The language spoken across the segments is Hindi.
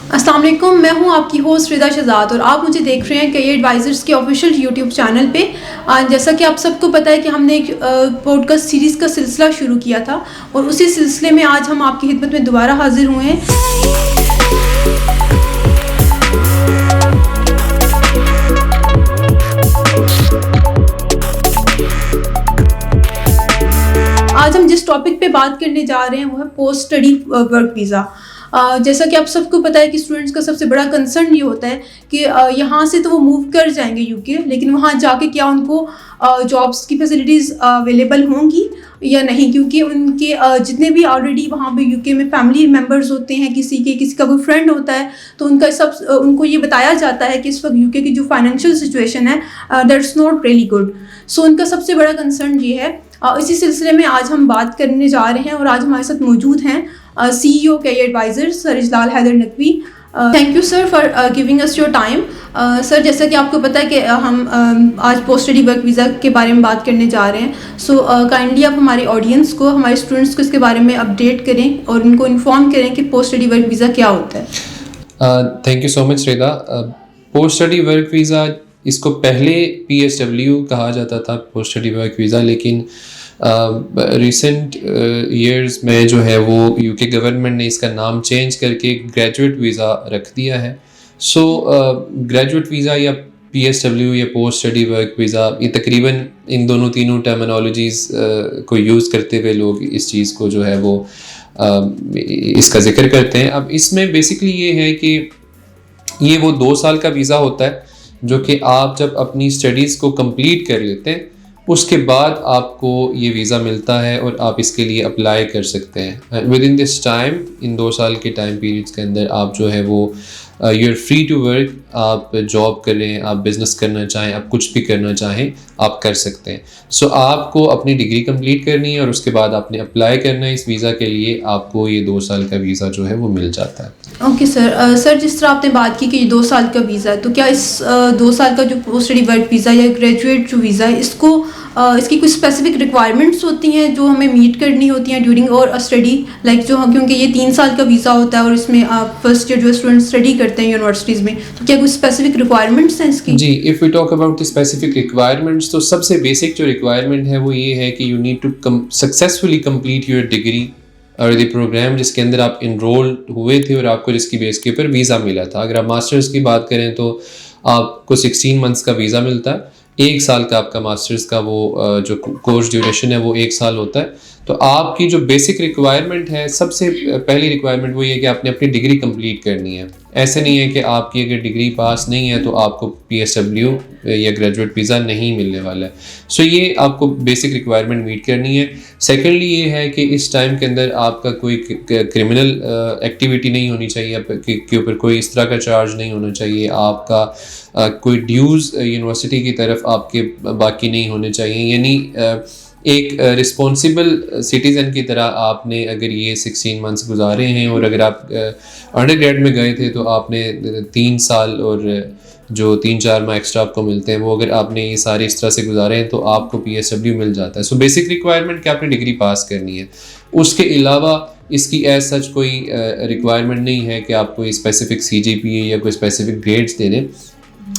अस्सलाम वालेकुम, मैं हूं आपकी होस्ट रिदा शहजाद और आप मुझे देख रहे हैं करियर एडवाइज़र्स के ऑफिशियल यूट्यूब चैनल पे। जैसा कि आप सबको पता है कि हमने एक पॉडकास्ट सीरीज़ का सिलसिला शुरू किया था और उसी सिलसिले में आज हम आपकी खिदमत में दोबारा हाजिर हुए हैं। आज हम जिस टॉपिक पे बात करने जा रहे हैं वो है पोस्ट स्टडी वर्क वीज़ा। जैसा कि आप सबको पता है कि स्टूडेंट्स का सबसे बड़ा कंसर्न ये होता है कि यहाँ से तो वो मूव कर जाएंगे यूके, लेकिन वहाँ जाके क्या उनको जॉब्स की फैसिलिटीज़ अवेलेबल होंगी या नहीं, क्योंकि उनके जितने भी ऑलरेडी वहाँ पे यूके में फैमिली मेम्बर्स होते हैं, किसी का कोई फ्रेंड होता है, तो उनको ये बताया जाता है कि इस वक्त यूके की जो फाइनेंशियल सिचुएशन है दैट्स नॉट रियली गुड। सो उनका सबसे बड़ा कंसर्न ये है। इसी सिलसिले में आज हम बात करने जा रहे हैं और आज हमारे साथ मौजूद हैं CEO career advisor sir Ijlal Haider Naqvi. Thank you sir for giving us your time. Sir, जैसा कि आपको पता है कि हम आज पोस्ट स्टडी वर्क वीज़ा के बारे में बात करने जा रहे हैं। सो काइंडली आप हमारे ऑडियंस को, हमारे स्टूडेंट्स को इसके बारे में अपडेट करें और उनको इन्फॉर्म करें कि पोस्ट स्टडी वर्क वीज़ा क्या होता है। Thank you so much Rida. Post study work visa, इसको पहले PSW कहा जाता था, पोस्ट स्टडी वर्क वीज़ा, लेकिन रिसेंट ईयर्स में जो है वो यूके गवर्नमेंट ने इसका नाम चेंज करके ग्रेजुएट वीज़ा रख दिया है। सो ग्रेजुएट वीज़ा या PSW या पोस्ट स्टडी वर्क वीज़ा, ये तकरीबन इन तीनों टर्मिनोलॉजीज़ को यूज़ करते हुए लोग इस चीज़ को जो है वो इसका जिक्र करते हैं। अब इसमें बेसिकली ये है कि ये वो 2 साल का वीज़ा होता है जो कि आप जब अपनी स्टडीज़ को कंप्लीट कर लेते हैं उसके बाद आपको ये वीज़ा मिलता है और आप इसके लिए अप्लाई कर सकते हैं। विद इन दिस टाइम, इन 2 साल के टाइम पीरियड्स के अंदर आप जो है वो you are free to work. आप जॉब करें, आप बिज़नेस करना चाहें, आप कुछ भी करना चाहें, आप कर सकते हैं। सो आपको अपनी डिग्री कंप्लीट करनी है और उसके बाद आपने अप्लाई करना है इस वीज़ा के लिए, आपको ये 2 साल का वीज़ा जो है वो मिल जाता है। Okay sir. सर, जिस तरह आपने बात की कि ये 2 साल का वीज़ा है, तो क्या इस 2 साल का जो पोस्ट स्टडी वर्क वीज़ा या ग्रेजुएट जो वीज़ा है, इसकी कुछ स्पेसिफिक रिक्वायरमेंट्स होती हैं जो हमें मीट करनी होती हैं ड्यूरिंग और स्टडी, लाइक जो हम, क्योंकि ये 3 साल का वीज़ा होता है और इसमें आप फर्स्ट ईयर जो स्टूडेंट स्टडी करते हैं यूनिवर्सिटीज़ में, तो क्या कुछ स्पेसिफिक रिक्वायरमेंट्स हैं इसकी? जी, if we talk about the specific requirements, तो सबसे बेसिक जो रिक्वायरमेंट है वो ये है कि you need to successfully complete your degree और द प्रोग्राम जिसके अंदर आप इनरोल हुए थे और आपको जिसकी बेस के ऊपर वीज़ा मिला था। अगर आप मास्टर्स की बात करें तो आपको 16 मंथ्स का वीज़ा मिलता है। 1 साल का आपका मास्टर्स का वो जो कोर्स ड्यूरेशन है वो 1 साल होता है। तो आपकी जो बेसिक रिक्वायरमेंट है, सबसे पहली रिक्वायरमेंट वो ये है कि आपने अपनी डिग्री कंप्लीट करनी है। ऐसे नहीं है कि आपकी अगर डिग्री पास नहीं है तो आपको PSW या ग्रेजुएट वीज़ा नहीं मिलने वाला है। सो ये आपको बेसिक रिक्वायरमेंट मीट करनी है। सेकेंडली ये है कि इस टाइम के अंदर आपका कोई क्रिमिनल एक्टिविटी नहीं होनी चाहिए, आपके ऊपर कोई इस तरह का चार्ज नहीं होना चाहिए, आपका कोई ड्यूज़ यूनिवर्सिटी की तरफ आपके बाकी नहीं होने चाहिए। यानी एक रिस्पॉन्सिबल सिटीज़न की तरह आपने अगर ये 16 मंथ्स गुजारे हैं और अगर आप अंडरग्रेड में गए थे तो आपने 3 साल और जो 3-4 माह एक्स्ट्रा आपको मिलते हैं वो अगर आपने ये सारे इस तरह से गुजारे हैं तो आपको PSW मिल जाता है। सो बेसिक रिक्वायरमेंट कि आपने डिग्री पास करनी है। उसके अलावा इसकी एज सच कोई रिक्वायरमेंट नहीं है कि आप कोई स्पेसिफिक CGPA या कोई स्पेसिफिक ग्रेड्स दे दें,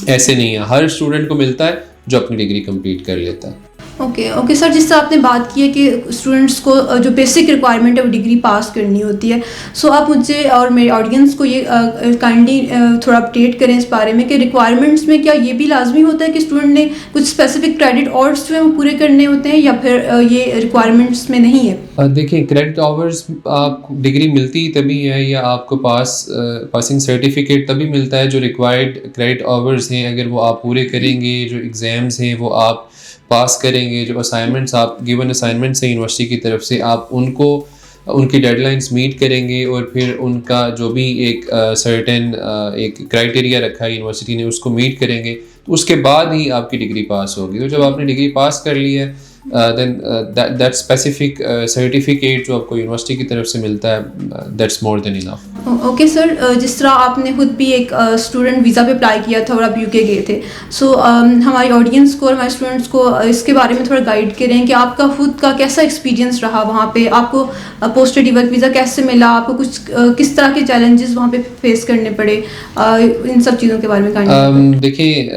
ऐसे नहीं है। हर स्टूडेंट को मिलता है जो अपनी डिग्री कंप्लीट कर लेता है। ओके सर, जिस तरह आपने बात की है कि स्टूडेंट्स को जो बेसिक रिक्वायरमेंट है वो डिग्री पास करनी होती है। सो आप मुझे और मेरे ऑडियंस को ये काइंडली थोड़ा अपडेट करें इस बारे में कि रिक्वायरमेंट्स में क्या ये भी लाजमी होता है कि स्टूडेंट ने कुछ स्पेसिफिक क्रेडिट आवर्स जो है वो पूरे करने होते हैं या फिर ये रिक्वायरमेंट्स में नहीं है? देखिए, क्रेडिट आवर्स आप डिग्री मिलती ही तभी है या आपको पासिंग सर्टिफिकेट तभी मिलता है जो रिक्वायर्ड क्रेडिट आवर्स हैं। अगर वो आप पूरे करेंगे, जो एग्ज़ाम्स हैं वो आप पास करेंगे, जो असाइनमेंट्स आप गिवन असाइनमेंट्स हैं यूनिवर्सिटी की तरफ से, आप उनकी डेडलाइंस मीट करेंगे और फिर उनका जो भी एक सर्टेन एक क्राइटेरिया रखा है यूनिवर्सिटी ने उसको मीट करेंगे, तो उसके बाद ही आपकी डिग्री पास होगी। तो जब आपने डिग्री पास कर ली है then that specific certificate जो आपको यूनिवर्सिटी की तरफ से मिलता है, that's more than enough. Okay sir, जिस तरह आपने खुद भी एक स्टूडेंट वीज़ा पे अप्लाई किया था और आप यूके गए थे, सो हमारी ऑडियंस को और हमारे स्टूडेंट्स को इसके बारे में थोड़ा गाइड करें कि आपका खुद का कैसा एक्सपीरियंस रहा वहाँ पे, आपको पोस्ट स्टडी वर्क वीज़ा कैसे मिला, आपको कुछ किस तरह के चैलेंजेस वहाँ पे फेस करने पड़े, इन सब चीज़ों के बारे में गाइड। देखिए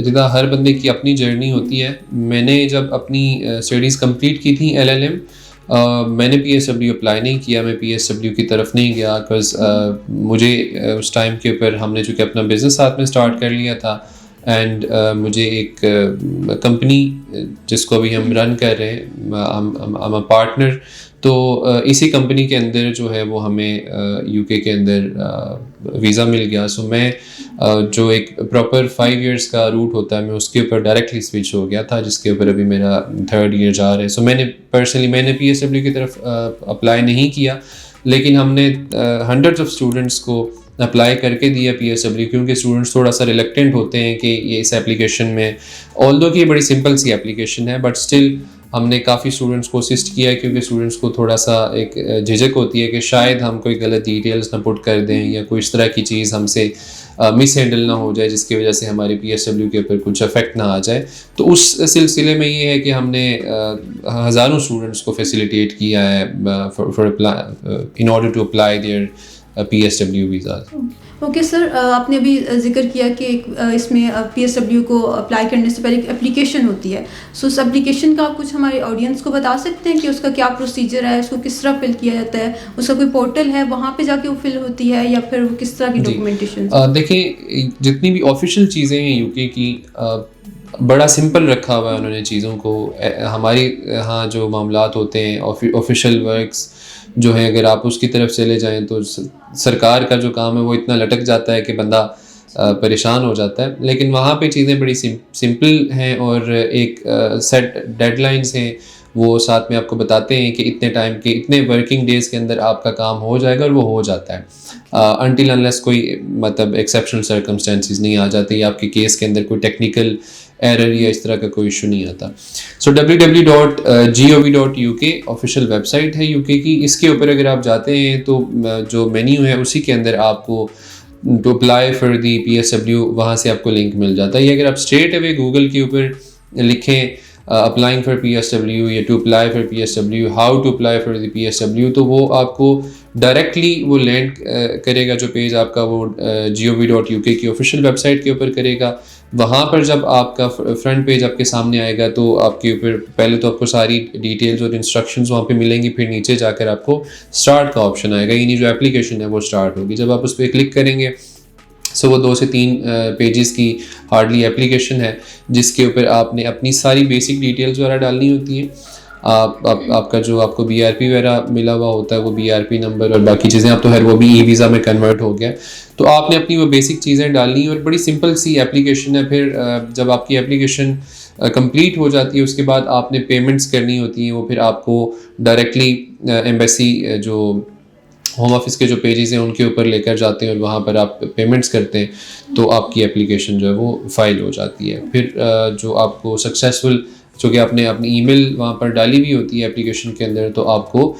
रिदा, हर बंदे की अपनी जर्नी होती है। मैंने जब अपनी स्टडीज़ कंप्लीट की थी LLM, मैंने PSW अप्लाई नहीं किया, मैं PSW की तरफ नहीं गया बिकॉज मुझे उस टाइम के ऊपर हमने चूँकि अपना बिज़नेस साथ में स्टार्ट कर लिया था एंड मुझे एक कंपनी जिसको अभी हम रन कर रहे हैं, हम पार्टनर, तो इसी कंपनी के अंदर जो है वो हमें यूके के अंदर वीज़ा मिल गया। सो मैं जो एक प्रॉपर 5 इयर्स का रूट होता है मैं उसके ऊपर डायरेक्टली स्विच हो गया था, जिसके ऊपर अभी मेरा 3rd ईयर जा रहा है। सो मैंने PSW की तरफ अप्लाई नहीं किया, लेकिन हमने हंड्रेड्स ऑफ स्टूडेंट्स को अप्लाई करके दिया PSW, क्योंकि स्टूडेंट्स थोड़ा सा रिलेक्टेंट होते हैं कि ये इस एप्लीकेशन में, ऑल्दो कि ये बड़ी सिंपल सी एप्लीकेशन है, बट स्टिल हमने काफ़ी स्टूडेंट्स को असिस्ट किया, क्योंकि स्टूडेंट्स को थोड़ा सा एक झिझक होती है कि शायद हम कोई गलत डिटेल्स ना पुट कर दें या कोई इस तरह की चीज़ हमसे मिस हैंडल ना हो जाए जिसकी वजह से हमारी PSW के ऊपर कुछ अफेक्ट ना आ जाए। तो उस सिलसिले में ये है कि हमने हज़ारों स्टूडेंट्स को फैसिलिटेट किया है in order to apply their PSW visa. Okay sir, आपने अभी जिक्र किया कि इसमें PSW को अप्लाई करने से पहले एक एप्लीकेशन होती है, सो उस एप्लीकेशन का आप कुछ हमारे ऑडियंस को बता सकते हैं कि उसका क्या प्रोसीजर है, उसको किस तरह फिल किया जाता है, उसका कोई पोर्टल है वहाँ पे जाके वो फिल होती है या फिर वो किस तरह की डॉक्यूमेंटेशन? देखिए, जितनी भी ऑफिशियल चीज़ें हैं यूके की, बड़ा सिंपल रखा हुआ है उन्होंने चीज़ों को। हमारी यहाँ जो मामलात होते हैं ऑफिशियल वर्क्स जो है, अगर आप उसकी तरफ चले जाएं तो सरकार का जो काम है वो इतना लटक जाता है कि बंदा परेशान हो जाता है। लेकिन वहाँ पे चीज़ें बड़ी सिंपल हैं और एक सेट डेडलाइंस हैं, वो साथ में आपको बताते हैं कि इतने टाइम के इतने वर्किंग डेज़ के अंदर आपका काम हो जाएगा, और वो हो जाता है अनटिल अनलेस कोई मतलब एक्सेप्शनल सर्कमस्टेंसेस नहीं आ जाते या आपके केस के अंदर कोई टेक्निकल एरर या इस तरह का कोई इशू नहीं आता। सो www.gov.uk ऑफिशियल वेबसाइट है यूके की। इसके ऊपर अगर आप जाते हैं तो जो मेन्यू है उसी के अंदर आपको to apply for the PSW, वहाँ से आपको लिंक मिल जाता है। ये अगर आप स्ट्रेट अवे गूगल के ऊपर लिखें अप्लाइंग फॉर PSW या to apply for PSW, how to apply for the PSW, तो वो आपको डायरेक्टली वो लैंड करेगा, जो पेज आपका वो gov.uk की ऑफिशियल वेबसाइट के ऊपर करेगा। वहाँ पर जब आपका फ्रंट पेज आपके सामने आएगा तो आपके ऊपर पहले तो आपको सारी डिटेल्स और इंस्ट्रक्शंस वहाँ पे मिलेंगी, फिर नीचे जाकर आपको स्टार्ट का ऑप्शन आएगा, यानी जो एप्लीकेशन है वो स्टार्ट होगी। जब आप उस पर क्लिक करेंगे सो वो 2 से 3 पेजेस की हार्डली एप्लीकेशन है, जिसके ऊपर आपने अपनी सारी बेसिक डिटेल्स वगैरह डालनी होती हैं। आपका जो आपको BRP वगैरह मिला हुआ होता है वो BRP नंबर और बाकी चीज़ें, अब तो है वो भी ई-वीज़ा में कन्वर्ट हो गया, तो आपने अपनी वो बेसिक चीज़ें डालनी और बड़ी सिंपल सी एप्लीकेशन है। फिर जब आपकी एप्लीकेशन कंप्लीट हो जाती है उसके बाद आपने पेमेंट्स करनी होती हैं, वो फिर आपको डायरेक्टली एम्बेसी जो होम ऑफिस के जो पेजेस हैं उनके ऊपर लेकर जाते हैं और वहाँ पर आप पेमेंट्स करते हैं, तो आपकी एप्लीकेशन जो है वो फाइल हो जाती है। फिर जो आपको सक्सेसफुल, चूँकि आपने अपनी ईमेल वहाँ पर डाली हुई होती है एप्लीकेशन के अंदर, तो आपको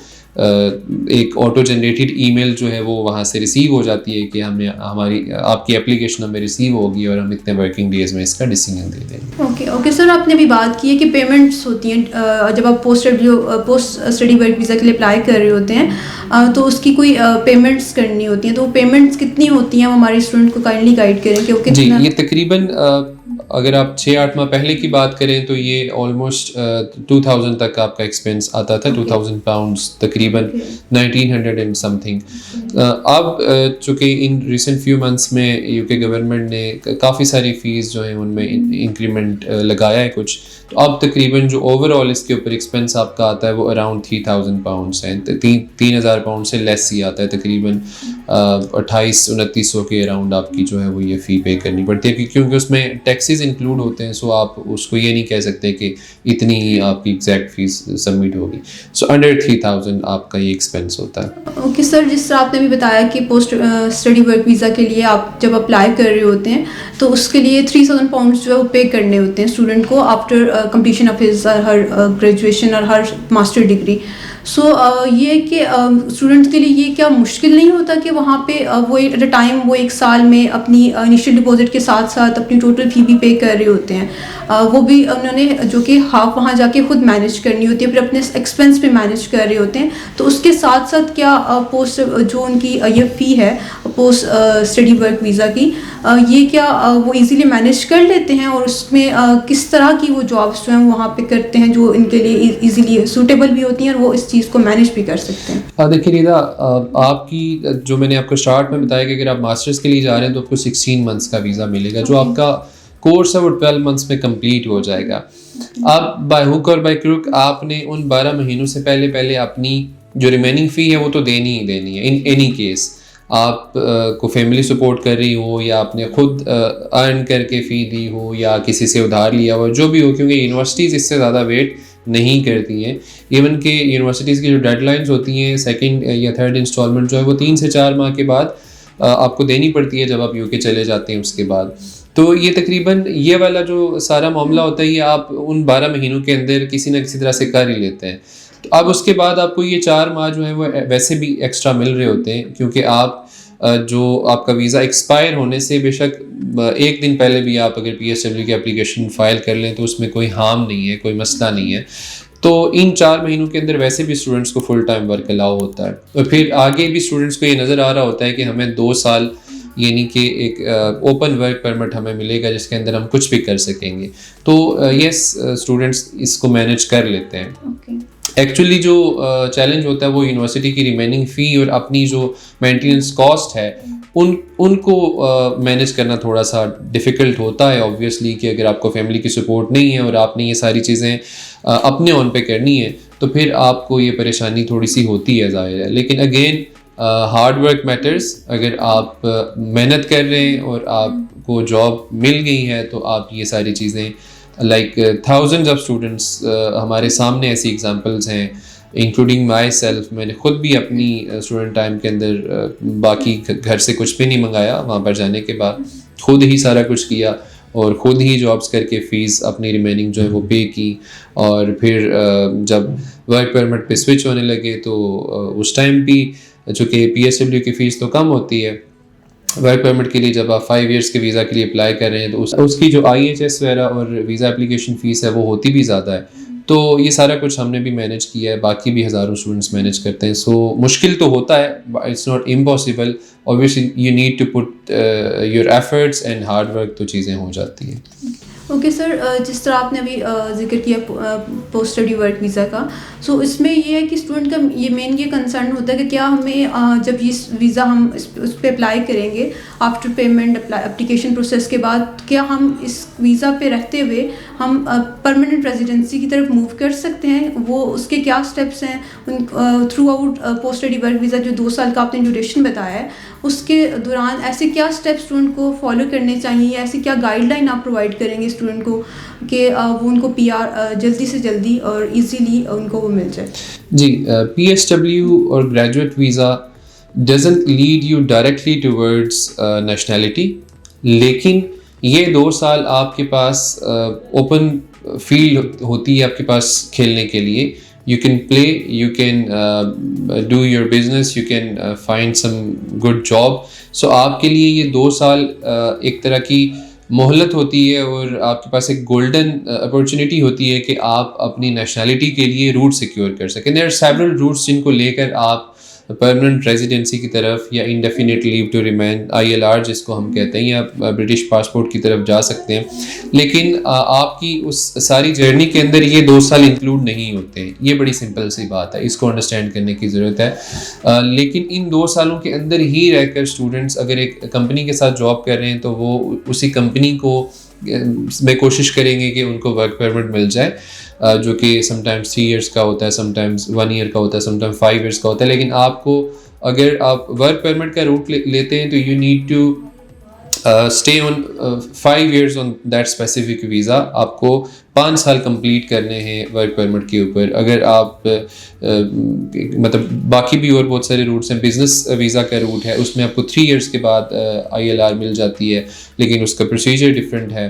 एक ऑटो जनरेटेड ईमेल जो है वो वहाँ से रिसीव हो जाती है कि हमें आपकी एप्लीकेशन हमें रिसीव होगी और हम इतने वर्किंग डेज में इसका डिसीजन दे देंगे। ओके सर, आपने अभी बात की है कि पेमेंट्स होती हैं जब आप पोस्ट स्टडी वर्क वीज़ा के लिए अप्लाई कर रहे होते हैं, तो उसकी कोई पेमेंट्स करनी होती हैं, तो वो पेमेंट्स कितनी होती हैं, वो हमारे स्टूडेंट को काइंडली गाइड करें कि वो कितना। जी, ये तकरीबन अगर आप 6-8 माह पहले की बात करें तो ये ऑलमोस्ट 2000 तक आपका एक्सपेंस आता था, 2000 पाउंड्स, तकरीबन 1900 एंड समथिंग। अब चूँकि इन रिसेंट फ्यू मंथ्स में यूके गवर्नमेंट ने काफ़ी सारी फ़ीस जो है उनमें इंक्रीमेंट लगाया है कुछ, तो अब तकरीबन जो ओवरऑल इसके ऊपर एक्सपेंस आपका आता है वो अराउंड 3000 पाउंड्स है, 3000 पाउंड से लेस ही आता है, तकरीबन 2800-2900 के अराउंड आपकी जो है वो ये फ़ी पे करनी पड़ती है, क्योंकि उसमें टैक्सेस इंक्लूड होते हैं। सो आप उसको ये नहीं कह सकते कि इतनी ही आपकी एग्जैक्ट फीस सबमिट होगी। सो अंडर 3000 आपका ये एक्सपेंस होता है। ओके सर, जिस तरह आपने भी बताया कि पोस्ट स्टडी वर्क वीज़ा के लिए आप जब अप्लाई कर रहे होते हैं तो उसके लिए 3000 पाउंड्स जो है वो पे करने होते हैं स्टूडेंट को after completion of his her graduation और हर मास्टर डिग्री। सो ये कि स्टूडेंट्स के लिए ये क्या मुश्किल नहीं होता कि वहाँ पे वो एट अ टाइम वो एक साल में अपनी इनिशियल डिपॉजिट के साथ साथ अपनी टोटल फ़ी भी पे कर रहे होते हैं, वो भी उन्होंने जो कि हाफ वहाँ जाके खुद मैनेज करनी होती है, फिर अपने एक्सपेंस पे मैनेज कर रहे होते हैं, तो उसके साथ साथ क्या पोस्ट जो उनकी ये फ़ी है पोस्ट स्टडी वर्क वीज़ा की, ये क्या वो इजीली मैनेज कर लेते हैं, और उसमें किस तरह की वो जॉब्स जो हैं वहाँ पे करते हैं जो इनके लिए इजीली सूटेबल भी होती हैं और वो इस चीज़ को मैनेज भी कर सकते हैं। देखिए रिदा, आपकी जो मैंने आपको स्टार्ट में बताया कि अगर आप मास्टर्स के लिए जा रहे हैं तो आपको 16 मंथ्स का वीज़ा मिलेगा, जो आपका कोर्स है वो 12 मंथ्स में कंप्लीट हो जाएगा। अब बाय हुक और बाय क्रुक आपने उन 12 महीनों से पहले अपनी जो रिमेनिंग फ़ी है वो तो देनी ही देनी है। इन एनी केस आप को फैमिली सपोर्ट कर रही हो या आपने खुद अर्न करके फ़ी दी हो या किसी से उधार लिया हो, जो भी हो, क्योंकि यूनिवर्सिटीज़ इससे ज़्यादा वेट नहीं करती हैं। इवन के यूनिवर्सिटीज़ की जो डेडलाइंस होती हैं सेकंड या थर्ड इंस्टॉलमेंट जो है वो 3 से 4 माह के बाद आपको देनी पड़ती है जब आप यूके चले जाते हैं उसके बाद। तो ये तकरीबन ये वाला जो सारा मामला होता है ये आप उन 12 महीनों के अंदर किसी न किसी तरह से कर ही लेते हैं। तो अब उसके बाद आपको ये 4 माह जो है वो वैसे भी एक्स्ट्रा मिल रहे होते हैं, क्योंकि आप जो आपका वीज़ा एक्सपायर होने से बेशक एक दिन पहले भी आप अगर PSW की एप्लीकेशन फ़ाइल कर लें तो उसमें कोई हार्म नहीं है, कोई मसला नहीं है। तो इन 4 महीनों के अंदर वैसे भी स्टूडेंट्स को फुल टाइम वर्क अलाउ होता है, और फिर आगे भी स्टूडेंट्स को ये नज़र आ रहा होता है कि हमें 2 साल यानी कि एक ओपन वर्क परमिट हमें मिलेगा जिसके अंदर हम कुछ भी कर सकेंगे। तो यस, स्टूडेंट्स इसको मैनेज कर लेते हैं। एक्चुअली जो चैलेंज होता है वो यूनिवर्सिटी की रिमेनिंग फ़ी और अपनी जो मेंटेनेंस कॉस्ट है उनको मैनेज करना थोड़ा सा डिफ़िकल्ट होता है ऑब्वियसली, कि अगर आपको फैमिली की सपोर्ट नहीं है और आपने ये सारी चीज़ें अपने ऑन पे करनी है तो फिर आपको ये परेशानी थोड़ी सी होती है, ज़ाहिर है। लेकिन अगेन हार्ड वर्क मैटर्स। अगर आप मेहनत कर रहे हैं और आपको जॉब मिल गई है तो आप ये सारी चीज़ें लाइक थाउजेंड्स ऑफ स्टूडेंट्स हमारे सामने ऐसी एग्जांपल्स हैं, इंक्लूडिंग माई सेल्फ। मैंने खुद भी अपनी स्टूडेंट टाइम के अंदर बाकी घर से कुछ भी नहीं मंगाया, वहाँ पर जाने के बाद खुद ही सारा कुछ किया और ख़ुद ही जॉब्स करके फ़ीस अपनी रिमेनिंग जो है वो पे की। और फिर जब वर्क परमिट पे स्विच होने लगे तो उस टाइम भी चूँकि PSW की फ़ीस तो कम होती है, वर्क परमिट के लिए जब आप 5 इयर्स के वीज़ा के लिए अप्लाई कर रहे हैं तो उसकी जो IHS वगैरह और वीज़ा एप्लीकेशन फ़ीस है वो होती भी ज़्यादा है। तो ये सारा कुछ हमने भी मैनेज किया है, बाकी भी हज़ारों स्टूडेंट्स मैनेज करते हैं। सो मुश्किल तो होता है, it's not impossible. Obviously you need to put your efforts and hard work, तो चीज़ें हो जाती हैं। ओके सर, जिस तरह आपने अभी जिक्र किया पोस्ट स्टडी वर्क वीज़ा का, सो इसमें ये है कि स्टूडेंट का ये मेन ये कंसर्न होता है कि क्या हमें जब ये वीज़ा हम उस पर अप्लाई करेंगे आफ्टर पेमेंट एप्लीकेशन प्रोसेस के बाद, क्या हम इस वीज़ा पे रहते हुए हम परमानेंट रेजिडेंसी की तरफ मूव कर सकते हैं? वो उसके क्या स्टेप्स हैं through out post study work visa जो 2 साल का आपने ड्यूरेशन बताया है, उसके दौरान ऐसे क्या स्टेप स्टूडेंट को फॉलो करने चाहिए, ऐसी क्या गाइडलाइन आप प्रोवाइड करेंगे स्टूडेंट को कि वो उनको PR जल्दी से जल्दी और इजीली उनको वो मिल जाए? जी, PSW और graduate visa doesn't lead you directly towards nationality, लेकिन ये 2 साल आपके पास ओपन फील्ड होती है आपके पास खेलने के लिए। You can play, you can do your business, you can find some good job. So आपके लिए ये 2 साल एक तरह की मोहलत होती है और आपके पास एक गोल्डन अपॉर्चुनिटी होती है कि आप अपनी नेशनैलिटी के लिए रूट सिक्योर कर सकें। देयर आर सेवरल रूट्स जिनको लेकर आप परमानेंट रेजिडेंसी की तरफ या indefinite leave to remain ILR जिसको हम कहते हैं, या ब्रिटिश पासपोर्ट की तरफ जा सकते हैं। लेकिन आपकी उस सारी जर्नी के अंदर ये 2 साल इंक्लूड नहीं होते हैं। ये बड़ी सिंपल सी बात है, इसको अंडरस्टैंड करने की ज़रूरत है। लेकिन इन 2 सालों के अंदर ही रहकर स्टूडेंट्स अगर एक कंपनी के साथ जॉब कर रहे हैं तो वो उसी कंपनी को में कोशिश करेंगे कि उनको वर्क परमिट मिल जाए, जो कि समटाइम्स 3 इयर्स का होता है, समटाइम्स 1 ईयर का होता है, समटाइम्स 5 इयर्स का होता है। लेकिन आपको अगर आप वर्क परमिट का रूट लेते हैं तो you need to stay on 5 years on that specific visa. आपको 5 साल कंप्लीट करने हैं वर्क परमिट के ऊपर। अगर आप मतलब बाकी भी और बहुत सारे रूट्स हैं, बिजनेस वीज़ा का रूट है उसमें आपको 3 इयर्स के बाद ILR मिल जाती है, लेकिन उसका प्रोसीजर डिफरेंट है।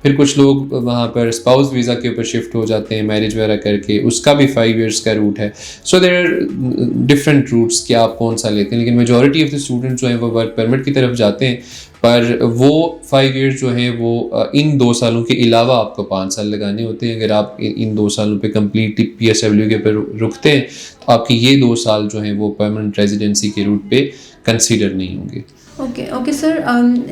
फिर कुछ लोग वहाँ पर स्पाउस वीज़ा के ऊपर शिफ्ट हो जाते हैं मैरिज वगैरह करके, उसका भी 5 इयर्स का रूट है। So there are different routes कि आप कौन सा लेते हैं, लेकिन मेजॉरिटी ऑफ द स्टूडेंट्स जो हैं वो वर्क परमिट की तरफ जाते हैं, पर वो 5 इयर्स जो हैं वो इन 2 सालों के अलावा आपको 5 साल लगाने होते हैं। अगर आप इन 2 सालों पे कम्प्लीटली PSW के ऊपर रुकते हैं तो आपके ये 2 साल जो हैं वो परमानेंट रेजिडेंसी के रूट पे कंसीडर नहीं होंगे। ओके सर,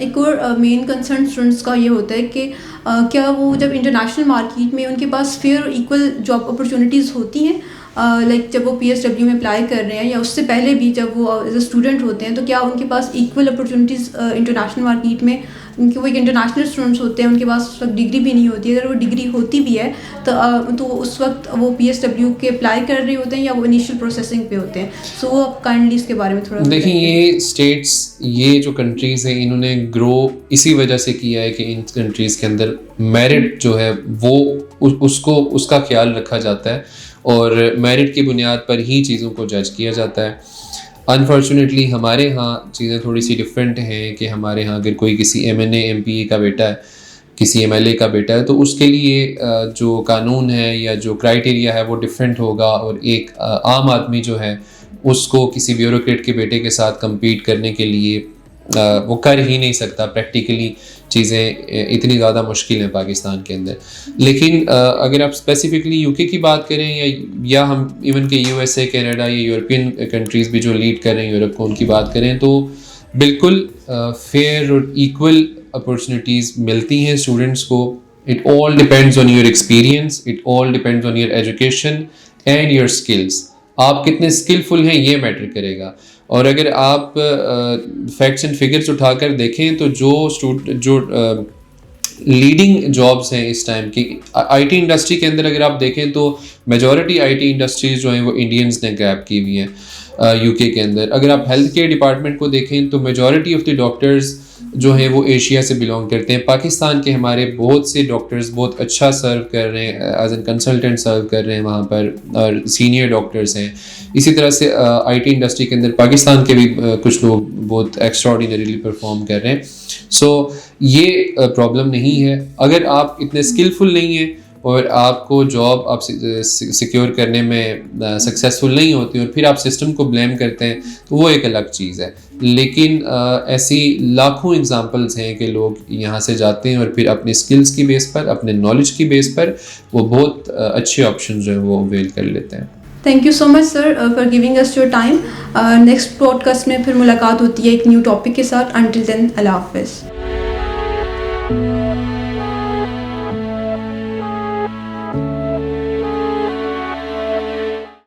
एक और मेन कंसर्न स्टूडेंट्स का ये होता है कि क्या वो जब इंटरनेशनल मार्केट में उनके पास फेयर और इक्वल जॉब अपॉर्चुनिटीज़ होती हैं, लाइक जब वो PSW में अप्लाई कर रहे हैं या उससे पहले भी जब वो एज अ स्टूडेंट होते हैं, तो क्या उनके पास इक्वल अपॉर्चुनिटीज़ इंटरनेशनल मार्केट में, क्योंकि वो एक इंटरनेशनल स्टूडेंट्स होते हैं, उनके पास उस वक्त डिग्री भी नहीं होती है, अगर वो डिग्री होती भी है तो उस वक्त वो PSW के अप्लाई कर रहे होते हैं या वो इनिशियल प्रोसेसिंग पे होते हैं। सो वो आप काइंडली इसके बारे में थोड़ा देखिए, ये स्टेट्स, ये जो कंट्रीज़ हैं, इन्होंने ग्रो इसी वजह से किया है कि इन कंट्रीज़ के अंदर मेरिट जो है वो उसका ख्याल रखा जाता है और मेरिट की बुनियाद पर ही चीज़ों को जज किया जाता है। अनफॉर्चुनेटली हमारे यहाँ चीज़ें थोड़ी सी डिफरेंट हैं कि हमारे यहाँ अगर कोई किसी MNA MPA का बेटा है, किसी MLA का बेटा है, तो उसके लिए जो कानून है या जो क्राइटेरिया है वो डिफरेंट होगा, और एक आम आदमी जो है उसको किसी ब्यूरोक्रेट के बेटे के साथ compete करने के लिए वो कर ही नहीं सकता। प्रैक्टिकली चीज़ें इतनी ज़्यादा मुश्किल हैं पाकिस्तान के अंदर। लेकिन अगर आप स्पेसिफिकली UK की बात करें या हम इवन के USA, कनाडा या यूरोपियन कंट्रीज़ भी जो लीड कर रहे हैं यूरोप को, उनकी बात करें तो बिल्कुल फेयर और इक्वल अपॉर्चुनिटीज़ मिलती हैं स्टूडेंट्स को। It all depends on your experience, it all depends on your education and your skills. आप कितने स्किलफुल हैं ये मैटर करेगा। और अगर आप फैक्ट्स एंड फिगर्स उठाकर देखें तो जो लीडिंग जॉब्स हैं इस टाइम की IT इंडस्ट्री के अंदर, अगर आप देखें तो मेजॉरिटी IT इंडस्ट्रीज जो हैं वो इंडियंस ने ग्रैब की हुई हैं UK के अंदर। अगर आप हेल्थ केयर डिपार्टमेंट को देखें तो मेजॉरिटी ऑफ द डॉक्टर्स जो हैं वो एशिया से बिलोंग करते हैं। पाकिस्तान के हमारे बहुत से डॉक्टर्स बहुत अच्छा सर्व कर रहे हैं, एज एन कंसल्टेंट सर्व कर रहे हैं वहाँ पर, और सीनियर डॉक्टर्स हैं। इसी तरह से IT इंडस्ट्री के अंदर पाकिस्तान के भी कुछ लोग बहुत एक्स्ट्राऑर्डिनरीली परफॉर्म कर रहे हैं। सो ये प्रॉब्लम नहीं है। अगर आप इतने स्किलफुल नहीं हैं और आपको जॉब आप सिक्योर करने में सक्सेसफुल नहीं होती और फिर आप सिस्टम को ब्लेम करते हैं तो वो एक अलग चीज़ है। लेकिन ऐसी लाखों एग्जांपल्स हैं कि लोग यहाँ से जाते हैं और फिर अपने स्किल्स की बेस पर, अपने नॉलेज की बेस पर वो बहुत अच्छे ऑप्शन जो है वो अवेल कर लेते हैं। Thank you so much sir for giving us your time. Next podcast में फिर मुलाकात होती है एक न्यू टॉपिक के साथ। अंटिल देन, अल्लाह हाफिज़।